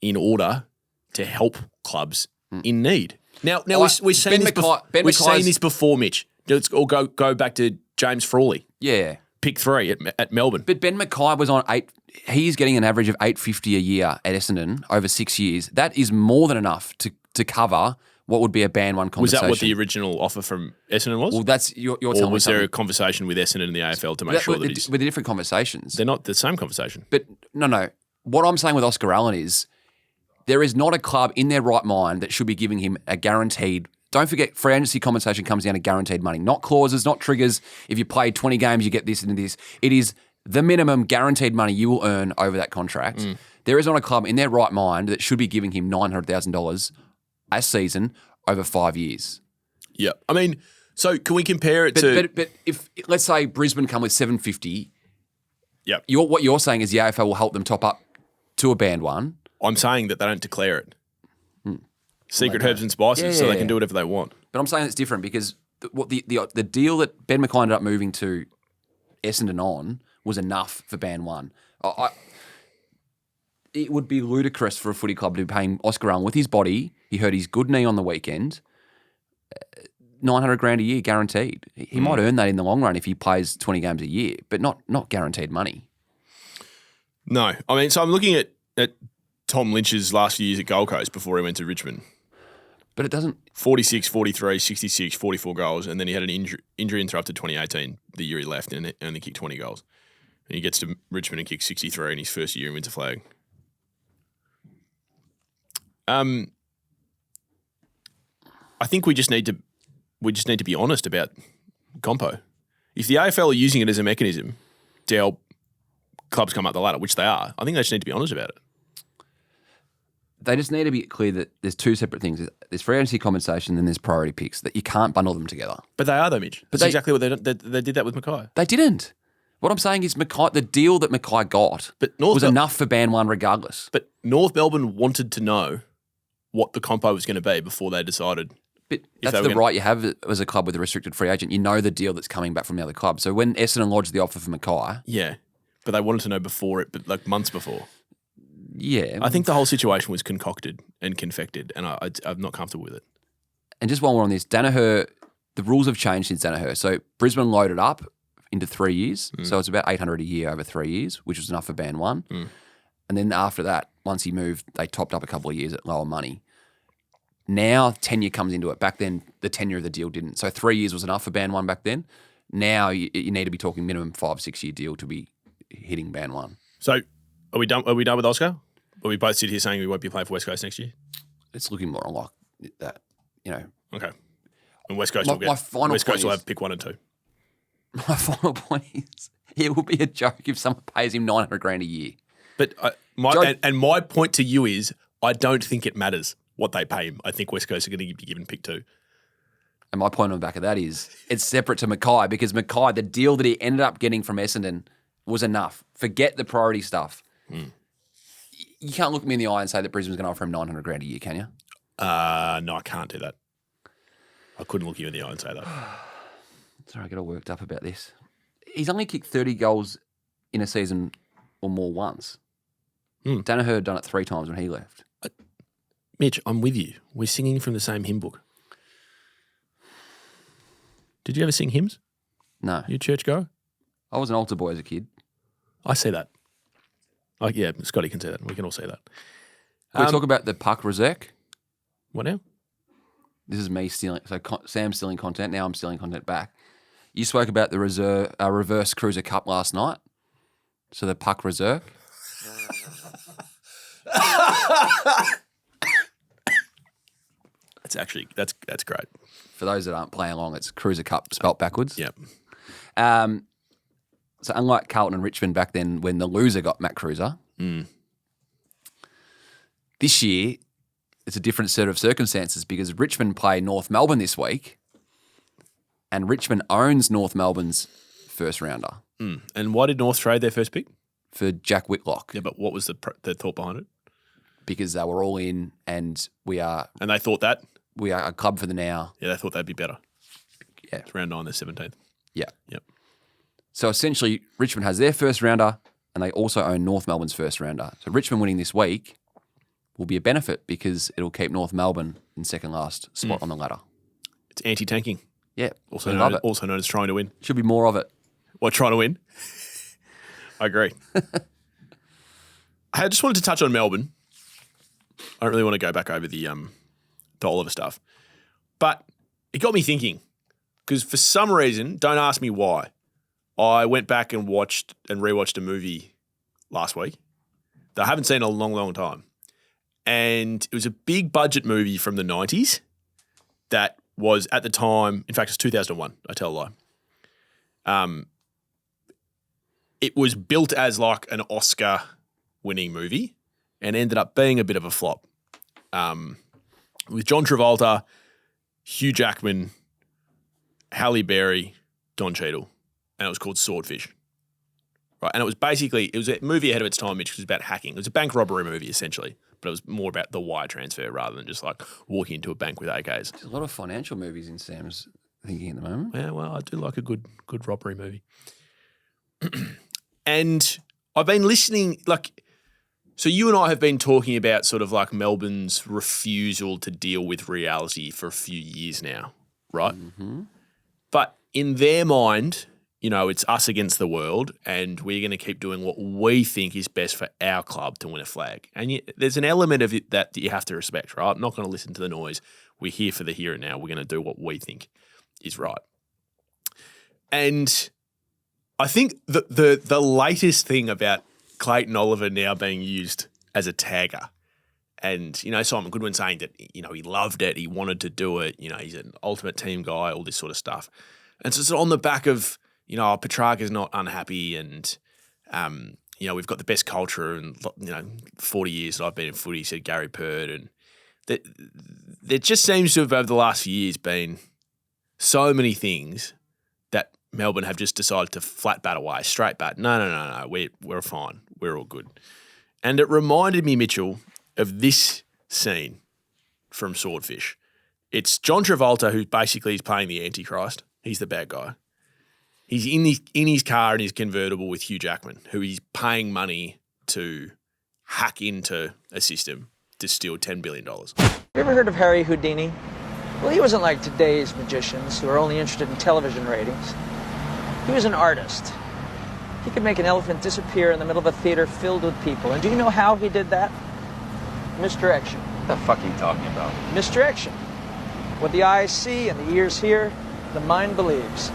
in order to help clubs in need. Now we're seeing this before, Mitch. Let's all go back to James Frawley. Yeah. Pick 3 at Melbourne. But Ben Mackay was on 8. He's getting an average of $850 a year at Essendon over 6 years. That is more than enough to cover what would be a band 1 compensation. Was that what the original offer from Essendon was? Well, that's you're telling me. Or was there a conversation with Essendon and the AFL to make sure that it's... With the different conversations. They're not the same conversation. But no. What I'm saying with Oscar Allen is there is not a club in their right mind that should be giving him a guaranteed. Don't forget, free agency compensation comes down to guaranteed money, not clauses, not triggers. If you play 20 games, you get this and this. It is the minimum guaranteed money you will earn over that contract. There is not a club in their right mind that should be giving him $900,000 a season over 5 years. Yeah. I mean, so can we compare it to... But if, let's say Brisbane come with $750, yep. What you're saying is the AFL will help them top up to a band 1. I'm saying that they don't declare it. Secret herbs and spices, so they can do whatever they want. But I'm saying it's different because the deal that Ben Mackay ended up moving to Essendon on was enough for band 1. It would be ludicrous for a footy club to be paying Oscar Allen with his body. He hurt his good knee on the weekend. $900,000 a year guaranteed. He might earn that in the long run if he plays 20 games a year, but not guaranteed money. No. I mean, so I'm looking at Tom Lynch's last few years at Gold Coast before he went to Richmond. But it doesn't... 46, 43, 66, 44 goals, and then he had an injury interrupted 2018, the year he left, and only kicked 20 goals. And he gets to Richmond and kicks 63 in his first year and wins a flag. I think we just need to be honest about Compo. If the AFL are using it as a mechanism to help clubs come up the ladder, which they are, I think they just need to be honest about it. They just need to be clear that there's 2 separate things. There's free agency compensation and there's priority picks, that you can't bundle them together. But they are though, Mitch. That's exactly what they did that with Mackay. They didn't. What I'm saying is the deal that Mackay got was enough for band 1 regardless. But North Melbourne wanted to know what the compo was going to be before they decided. But that's the right you have as a club with a restricted free agent. You know the deal that's coming back from the other club. So when Essendon lodged the offer for Mackay... Yeah, but they wanted to know before it, but like months before. Yeah. I think the whole situation was concocted and confected, and I'm not comfortable with it. And just while we're on this, Danaher, the rules have changed since Danaher. So Brisbane loaded up into 3 years. So it's about 800 a year over 3 years, which was enough for band one. And then after that, once he moved, they topped up a couple of years at lower money. Now tenure comes into it. Back then, the tenure of the deal didn't. So 3 years was enough for band one back then. Now you need to be talking minimum 5-6 year deal to be hitting band one. So are we done? Are we done with Oscar? Or we both sit here saying we won't be playing for West Coast next year? It's looking more like that, you know. Okay. And West Coast will have pick 1 and 2. My final point is it will be a joke if someone pays him $900,000 a year. But my point to you is I don't think it matters what they pay him. I think West Coast are going to be given pick 2. And my point on the back of that is it's separate to Mackay because Mackay, the deal that he ended up getting from Essendon was enough. Forget the priority stuff. You can't look me in the eye and say that Brisbane's going to offer him $900,000 a year, can you? No, I can't do that. I couldn't look you in the eye and say that. Sorry, I get all worked up about this. He's only kicked 30 goals in a season or more once. Danaher had done it 3 times when he left. Mitch, I'm with you. We're singing from the same hymn book. Did you ever sing hymns? No. You church goer? I was an altar boy as a kid. I see that. Yeah, Scotty can see that. We can all see that. Can we talk about the puck reserve? What now? This is me stealing. So Sam's stealing content. Now I'm stealing content back. You spoke about the reverse Cruiser Cup last night. So the puck reserve. That's great. For those that aren't playing along, it's Cruiser Cup spelt backwards. Yep. So unlike Carlton and Richmond back then when the loser got Matt Cruiser, this year it's a different set of circumstances because Richmond play North Melbourne this week and Richmond owns North Melbourne's first rounder. And why did North trade their first pick? For Jack Whitlock. Yeah, but what was the thought behind it? Because they were all in and we are... And they thought that? We are a club for the now. Yeah, they thought they'd be better. Yeah. It's round 9, they're 17th. Yeah. Yep. So essentially, Richmond has their first rounder and they also own North Melbourne's first rounder. So Richmond winning this week will be a benefit because it'll keep North Melbourne in second last spot on the ladder. It's anti-tanking. Yeah. Also known as trying to win. Should be more of it. What, trying to win? I agree. I just wanted to touch on Melbourne. I don't really want to go back over the Oliver stuff. But it got me thinking because for some reason, don't ask me why, I went back and watched and rewatched a movie last week that I haven't seen in a long, long time. And it was a big budget movie from the 90s that was at the time, in fact, it's 2001, I tell a lie. It was built as like an Oscar-winning movie and ended up being a bit of a flop. With John Travolta, Hugh Jackman, Halle Berry, Don Cheadle, and it was called Swordfish. Right, and it was a movie ahead of its time, which was about hacking. It was a bank robbery movie, essentially, but it was more about the wire transfer rather than just like walking into a bank with AKs. There's a lot of financial movies in Sam's thinking at the moment. Yeah, well, I do like a good robbery movie. And I've been listening, so you and I have been talking about sort of like Melbourne's refusal to deal with reality for a few years now, right? Mm-hmm. But in their mind, you know, it's us against the world and we're going to keep doing what we think is best for our club to win a flag. And there's an element of it that you have to respect, right? I'm not going to listen to the noise. We're here for the here and now. We're going to do what we think is right. And I think the latest thing about Clayton Oliver now being used as a tagger and, you know, Simon Goodwin saying that, you know, he loved it, he wanted to do it, you know, he's an ultimate team guy, all this sort of stuff. And so it's on the back of, you know, Petrarca's not unhappy and, you know, we've got the best culture and, you know, 40 years that I've been in footy, said Gary Purd. And there just seems to have, over the last few years, been so many things that Melbourne have just decided to flat bat away, straight bat. No, we're fine. We're all good. And it reminded me, Mitchell, of this scene from Swordfish. It's John Travolta who basically is playing the Antichrist. He's the bad guy. He's in his car in his convertible with Hugh Jackman, who he's paying money to hack into a system to steal $10 billion. You ever heard of Harry Houdini? Well, he wasn't like today's magicians who are only interested in television ratings. He was an artist. He could make an elephant disappear in the middle of a theater filled with people. And do you know how he did that? Misdirection. What the fuck are you talking about? Misdirection. What the eyes see and the ears hear, the mind believes.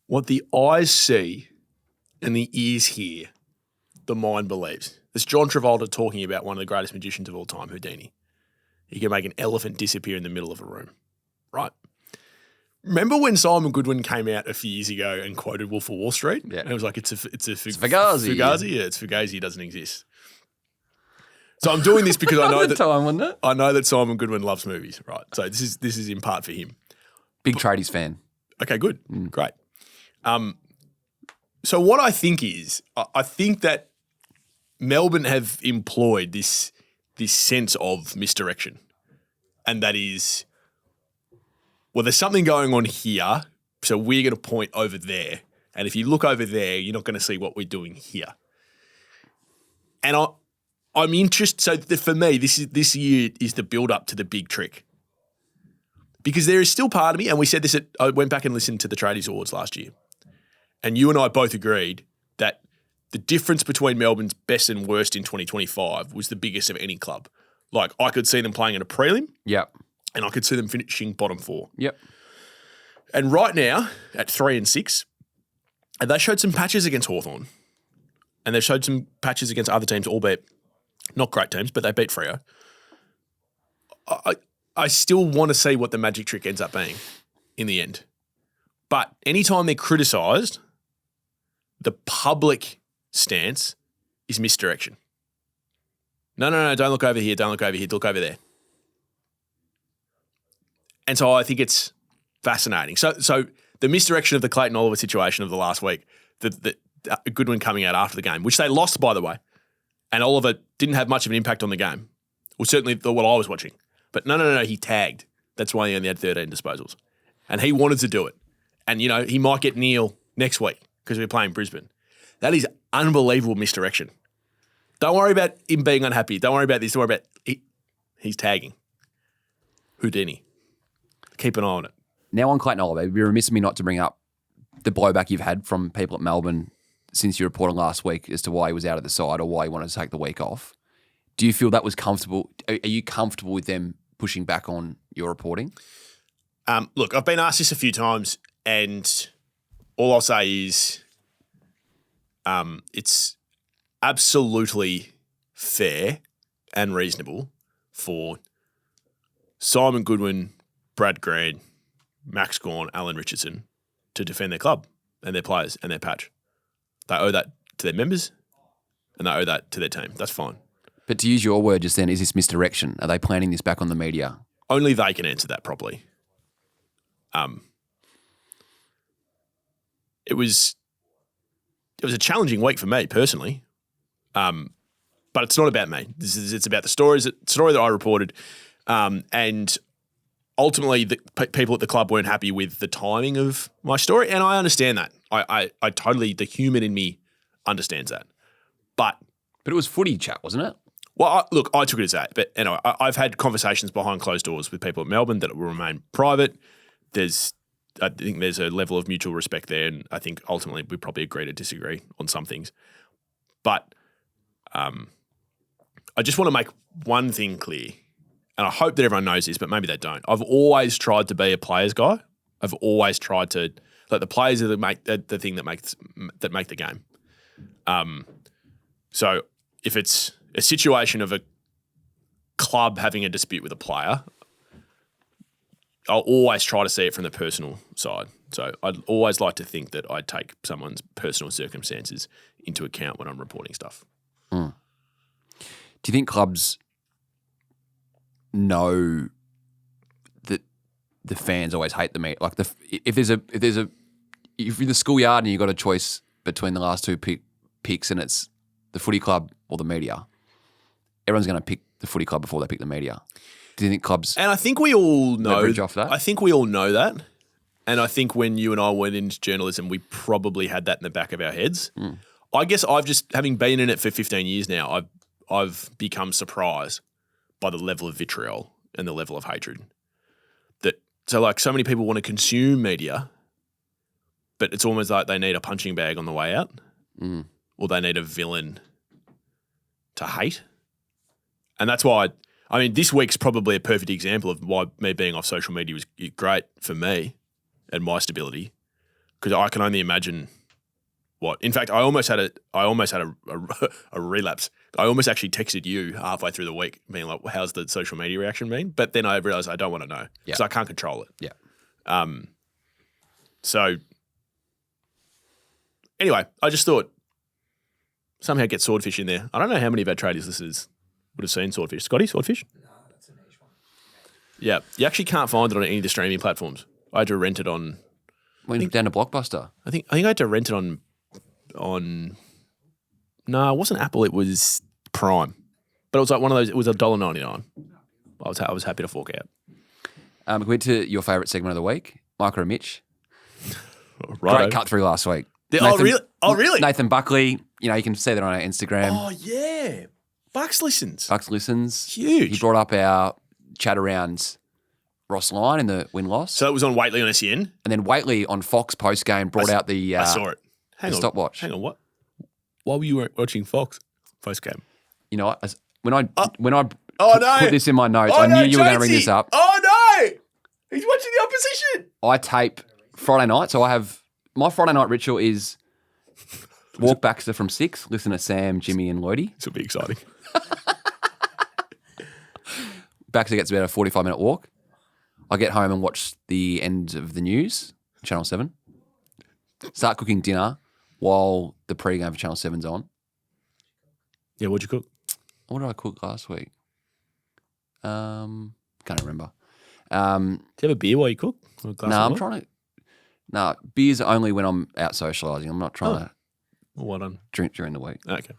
What the eyes see and the ears hear, the mind believes. It's John Travolta talking about one of the greatest magicians of all time, Houdini. He can make an elephant disappear in the middle of a room, right? Remember when Simon Goodwin came out a few years ago and quoted Wolf of Wall Street? Yeah. And it was like, it's Fugazi. Fugazi. Yeah, it's Fugazi. It doesn't exist. So I'm doing this because I know that time, wasn't it? I know that Simon Goodwin loves movies, right? So this is in part for him. Big Tradies fan. Okay, good. Great. So what I think is, I think that Melbourne have employed this sense of misdirection. And that is, well, there's something going on here, so we're going to point over there. And if you look over there, you're not going to see what we're doing here. And I'm interested. So for me, this year is the build up to the big trick, because there is still part of me, and we said this. I went back and listened to the Tradies Awards last year, and you and I both agreed that the difference between Melbourne's best and worst in 2025 was the biggest of any club. Like, I could see them playing in a prelim, Yep. and I could see them finishing bottom 4. Yep. And right now, at 3 and 6, and they showed some patches against Hawthorn, and they've showed some patches against other teams, albeit not great teams, but they beat Freo. I still want to see what the magic trick ends up being in the end. But anytime they're criticised, the public stance is misdirection. No, don't look over here, look over there. And so I think it's fascinating. So the misdirection of the Clayton Oliver situation of the last week, the Goodwin coming out after the game, which they lost, by the way, and Oliver didn't have much of an impact on the game. Well, certainly what I was watching. But no, he tagged. That's why he only had 13 disposals. And he wanted to do it. And, he might get Neil next week because we're playing Brisbane. That is unbelievable misdirection. Don't worry about him being unhappy. Don't worry about this. Don't worry about he's tagging. Houdini. Keep an eye on it. Now on Clayton Oliver, it'd be remiss of me not to bring up the blowback you've had from people at Melbourne since you reported last week as to why he was out of the side or why he wanted to take the week off. Do you feel that was comfortable? Are you comfortable with them pushing back on your reporting? Look, I've been asked this a few times, and all I'll say is it's absolutely fair and reasonable for Simon Goodwin, Brad Grant, Max Gawn, Alan Richardson to defend their club and their players and their patch. They owe that to their members and they owe that to their team. That's fine. But to use your word just then, is this misdirection? Are they planning this back on the media? Only they can answer that properly. It was a challenging week for me personally, but it's not about me. It's about the story that I reported, and ultimately the people at the club weren't happy with the timing of my story, and I understand that. I totally, the human in me understands that, but it was footy chat, wasn't it? Well, I took it as that, but anyway, I've had conversations behind closed doors with people at Melbourne that will remain private. I think there's a level of mutual respect there, and I think ultimately we probably agree to disagree on some things. But I just want to make one thing clear, and I hope that everyone knows this, but maybe they don't. I've always tried to be a players guy. I've always tried to the players are the thing that make the game. So if it's a situation of a club having a dispute with a player, I'll always try to see it from the personal side. So I'd always like to think that I take someone's personal circumstances into account when I'm reporting stuff. Mm. Do you think clubs know that the fans always hate the media? Like if you're the schoolyard and you've got a choice between the last two picks and it's the footy club or the media, everyone's going to pick the footy club before they pick the media. Do you think clubs? And I think we all know. Leverage off that? I think we all know that, and I think when you and I went into journalism, we probably had that in the back of our heads. Mm. I guess I've just, having been in it for 15 years now, I've become surprised by the level of vitriol and the level of hatred. So many people want to consume media, but it's almost like they need a punching bag on the way out, or they need a villain to hate. And that's why, this week's probably a perfect example of why me being off social media was great for me and my stability, because I can only imagine what. In fact, I almost had a relapse. I almost actually texted you halfway through the week, being like, "How's the social media reaction been?" But then I realized I don't want to know because I can't control it. Yeah. So anyway, I just thought somehow get Swordfish in there. I don't know how many of our tradies listeners would have seen Swordfish. Scotty, Swordfish? No, that's a niche one. Yeah. You actually can't find it on any of the streaming platforms. I had to rent it on... Went down to Blockbuster. I think I had to rent it on... No, it wasn't Apple. It was Prime. But it was like one of those... It was $1.99. I was happy to fork out. We went to your favourite segment of the week, Micro Mitch. Right. Great cut through last week. Really? Nathan Buckley, you can see that on our Instagram. Oh, yeah. Bucks listens. Huge. He brought up our chat around Ross Lyon in the win-loss. So it was on Waitley on SEN? And then Waitley on Fox post-game brought out the I saw it. Hang on. stopwatch. Hang on, what? Why were you watching Fox post-game? You know what? When I no. put this in my notes, I knew you were going to bring this up. Oh, no! He's watching the opposition. I tape Friday night, so I have... My Friday night ritual is walk Baxter from 6, listen to Sam, Jimmy and Lloydie. This will be exciting. Baxter gets about a 45-minute walk. I get home and watch the end of the news, Channel 7. Start cooking dinner while the pre-game for Channel 7's on. Yeah, what'd you cook? What did I cook last week? Can't remember. Do you have a beer while you cook? No, beers only when I'm out socialising. I'm not trying to well done. Drink during the week. Okay.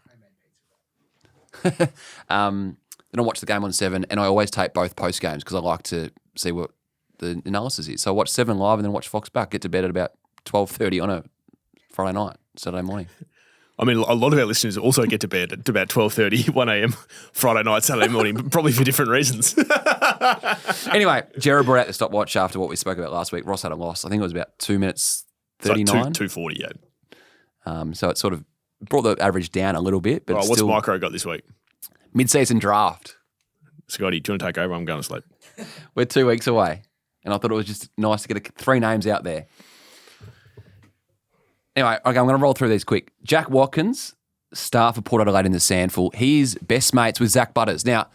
Then I watch the game on 7, and I always tape both post games because I like to see what the analysis is. So I watch 7 live and then watch Fox back. Get to bed at about 12:30 on a Friday night, Saturday morning. A lot of our listeners also get to bed at about 12:30, 1 a.m. Friday night, Saturday morning, but probably for different reasons. Anyway, Jared brought out the stopwatch after what we spoke about last week. Ross had a loss. I think it was about 2 minutes 39. Like 2:40, yeah. So it sort of brought the average down a little bit. But what's Micro got this week? Mid-season draft. Scotty, do you want to take over? I'm going to sleep. We're 2 weeks away. And I thought it was just nice to get 3 names out there. Anyway, okay, I'm going to roll through these quick. Jack Watkins, star for Port Adelaide in the Sandful. He's best mates with Zach Butters. Now,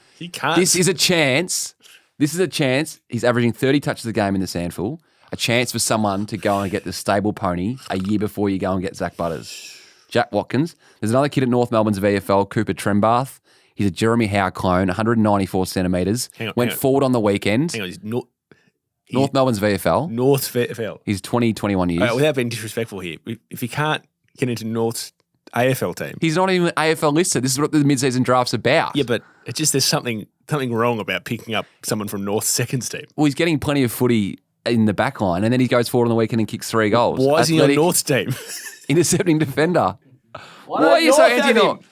this is a chance. He's averaging 30 touches a game in the Sandful. A chance for someone to go and get the stable pony a year before you go and get Zach Butters. Jack Watkins. There's another kid at North Melbourne's VFL, Cooper Trembath. He's a Jeremy Howe clone, 194 centimetres. Went forward on the weekend. Hang on, North Melbourne's VFL. North VFL. He's 21 years. Without being disrespectful here, if he can't get into North's AFL team. He's not even AFL listed. This is what the mid-season draft's about. Yeah, but it's just there's something wrong about picking up someone from North's seconds team. Well, he's getting plenty of footy in the back line, and then he goes forward on the weekend and kicks 3 goals. Why is he on North's team? Intercepting defender. Why are you so anti-North?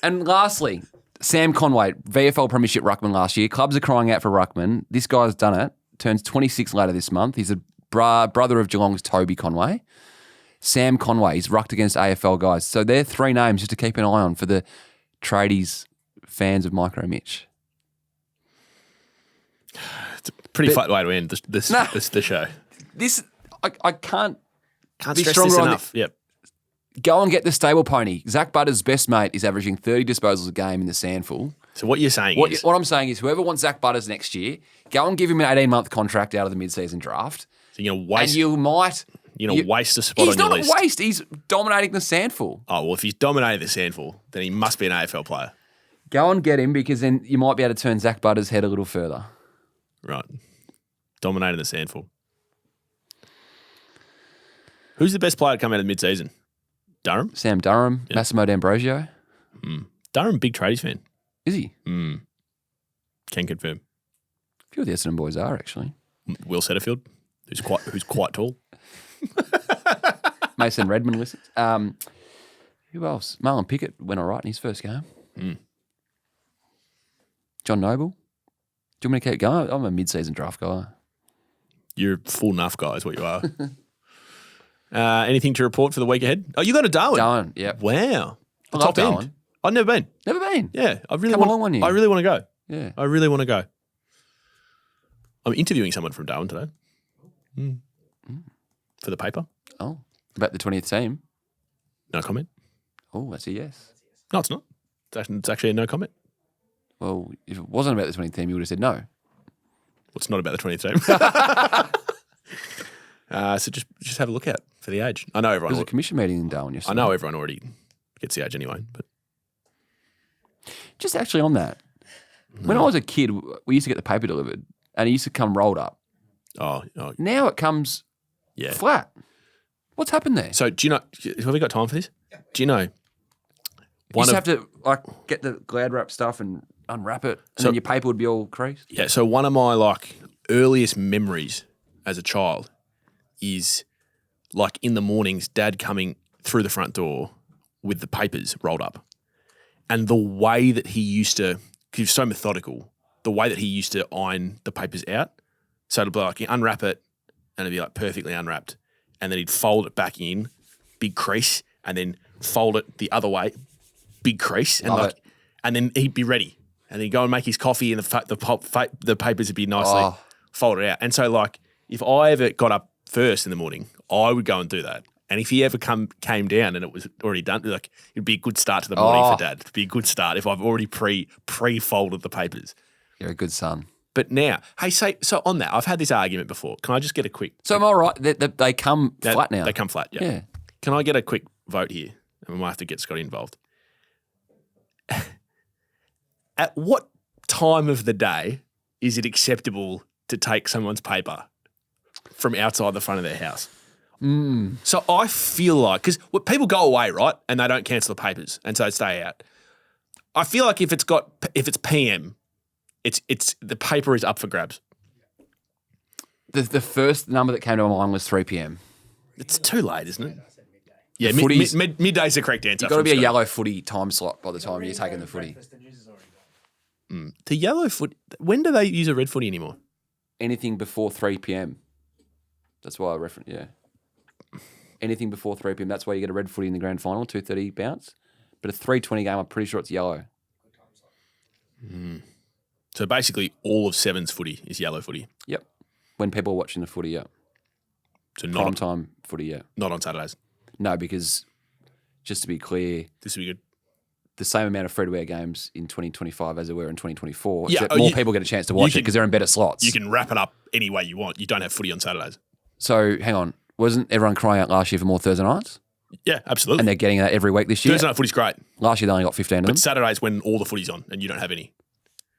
And lastly, Sam Conway, VFL Premiership Ruckman last year. Clubs are crying out for Ruckman. This guy's done it. Turns 26 later this month. He's a brother of Geelong's Toby Conway. Sam Conway, he's rucked against AFL guys. So they're 3 names just to keep an eye on for the tradies fans of Micro Mitch. It's a pretty flat way to end the show. This, I can't be stress stronger this on enough. Yep. Go and get the stable pony. Zach Butters' best mate is averaging 30 disposals a game in the Sandful. So what you're saying is... What I'm saying is whoever wants Zach Butters next year, go and give him an 18-month contract out of the mid-season draft. So you're going to waste... And you might... You're going to waste a spot on your list. He's not a waste. He's dominating the Sandful. Oh, well, if he's dominating the Sandful, then he must be an AFL player. Go and get him because then you might be able to turn Zach Butters' head a little further. Right. Dominating the Sandful. Who's the best player to come out of the mid-season? Durham? Sam Durham, yep. Massimo D'Ambrosio. Durham, big tradies fan. Is he? Can confirm. A few of the Essendon boys are, actually. Will Setterfield, who's quite tall. Mason Redmond listens. Who else? Marlon Pickett went all right in his first game. John Noble. Do you want me to keep going? I'm a mid-season draft guy. You're a full nuff guy is what you are. Anything to report for the week ahead? Oh, you go to Darwin? Darwin, yeah. Wow. I love Darwin. End. I've never been. Never been? Yeah. I really Come along one year. I really want to go. Yeah. I really want to go. I'm interviewing someone from Darwin today. For the paper. Oh, about the 20th team? No comment. Oh, that's a yes. No, it's not. It's actually a no comment. Well, if it wasn't about the 20th team, you would have said no. Well, it's not about the 20th team. So just have a look out for the age. I know everyone. There was a commission meeting in Darwin yesterday. I know everyone already gets the age anyway. But just actually on that, when I was a kid, we used to get the paper delivered, and it used to come rolled up. Oh. Now it comes flat. What's happened there? So do you know? Have we got time for this? Do you know? You used to have to get the Glad wrap stuff and unwrap it, and then your paper would be all creased. Yeah. So one of my earliest memories as a child is in the mornings, Dad coming through the front door with the papers rolled up, and the way that he used to, because he was so methodical, the way that he used to iron the papers out. So it'd be he'd unwrap it, and it'd be perfectly unwrapped, and then he'd fold it back in, big crease, and then fold it the other way, big crease, and and then he'd be ready, and then he'd go and make his coffee, and the papers would be nicely folded out. And so if I ever got up first in the morning, I would go and do that. And if he ever came down and it was already done, it'd be a good start to the morning for Dad. It'd be a good start if I've already pre-folded the papers. You're a good son. But now, so on that, I've had this argument before. Can I just get a quick... So am I right? They come flat now? They come flat, yeah. Can I get a quick vote here? And we might have to get Scotty involved. At what time of the day is it acceptable to take someone's paper from outside the front of their house? So I feel like, because people go away, right, and they don't cancel the papers, and so they stay out. I feel like if it's PM, it's the paper is up for grabs. The first number that came to my mind was 3 p.m. It's too late, isn't it? Yeah, midday's the correct answer. You've got to be a yellow footy time slot by the time you're taking the footy. The yellow foot. When do they use a red footy anymore? Anything before 3 p.m. That's why I reference. Yeah. Anything before 3 p.m. That's why you get a red footy in the grand final, 2:30 bounce. But a 3:20 game, I'm pretty sure it's yellow. So basically, all of Seven's footy is yellow footy. Yep. When people are watching the footy, yeah. So prime time footy, yeah. Not on Saturdays. No, because just to be clear, this will be good. The same amount of free-to-air games in 2025 as there were in 2024. Yeah, more people get a chance to watch it because they're in better slots. You can wrap it up any way you want. You don't have footy on Saturdays. So hang on, wasn't everyone crying out last year for more Thursday nights? Yeah, absolutely. And they're getting that every week this year. Thursday night footy's great. Last year they only got 15 of them. But Saturday's when all the footy's on and you don't have any.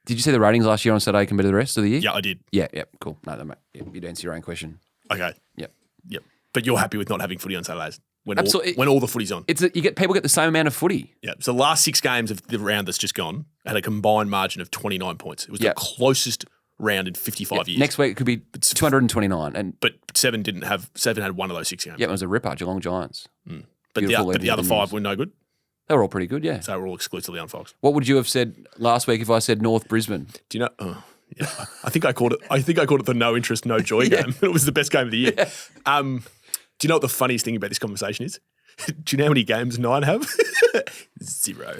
Did you see the ratings last year on Saturday compared to the rest of the year? Yeah, I did. Yeah, cool. No, you'd answer your own question. Okay. Yep. But you're happy with not having footy on Saturdays when absolutely. When all the footy's on. People get the same amount of footy. Yeah. So the last 6 games of the round that's just gone had a combined margin of 29 points. It was the closest round in 55 years. Next week it could be 229. But Seven had one of those 6 games. Yeah, it was a ripper, Geelong Giants. But the other 5 were no good. They were all pretty good, yeah. So they were all exclusively on Fox. What would you have said last week if I said North Brisbane? Do you know? Oh, yeah. I think I called it the no interest, no joy game. It was the best game of the year. Yeah. Do you know what the funniest thing about this conversation is? Do you know how many games Nine have? 0.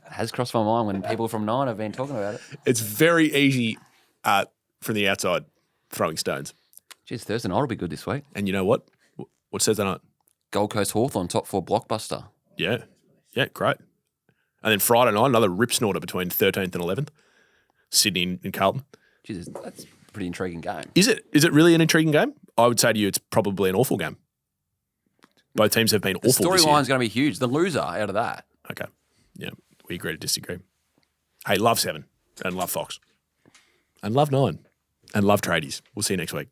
Has crossed my mind when people from Nine have been talking about it. It's very easy from the outside throwing stones. Geez, Thursday night will be good this week. And you know what? What's Thursday night? Gold Coast Hawthorn, top 4 blockbuster. Yeah. Yeah, great. And then Friday night, another rip snorter between 13th and 11th. Sydney and Carlton. Jesus, that's a pretty intriguing game. Is it? Is it really an intriguing game? I would say to you it's probably an awful game. Both teams have been awful this year. The storyline's going to be huge. The loser out of that. Okay. Yeah, we agree to disagree. Hey, love 7 and love Fox and love 9 and love Tradies. We'll see you next week.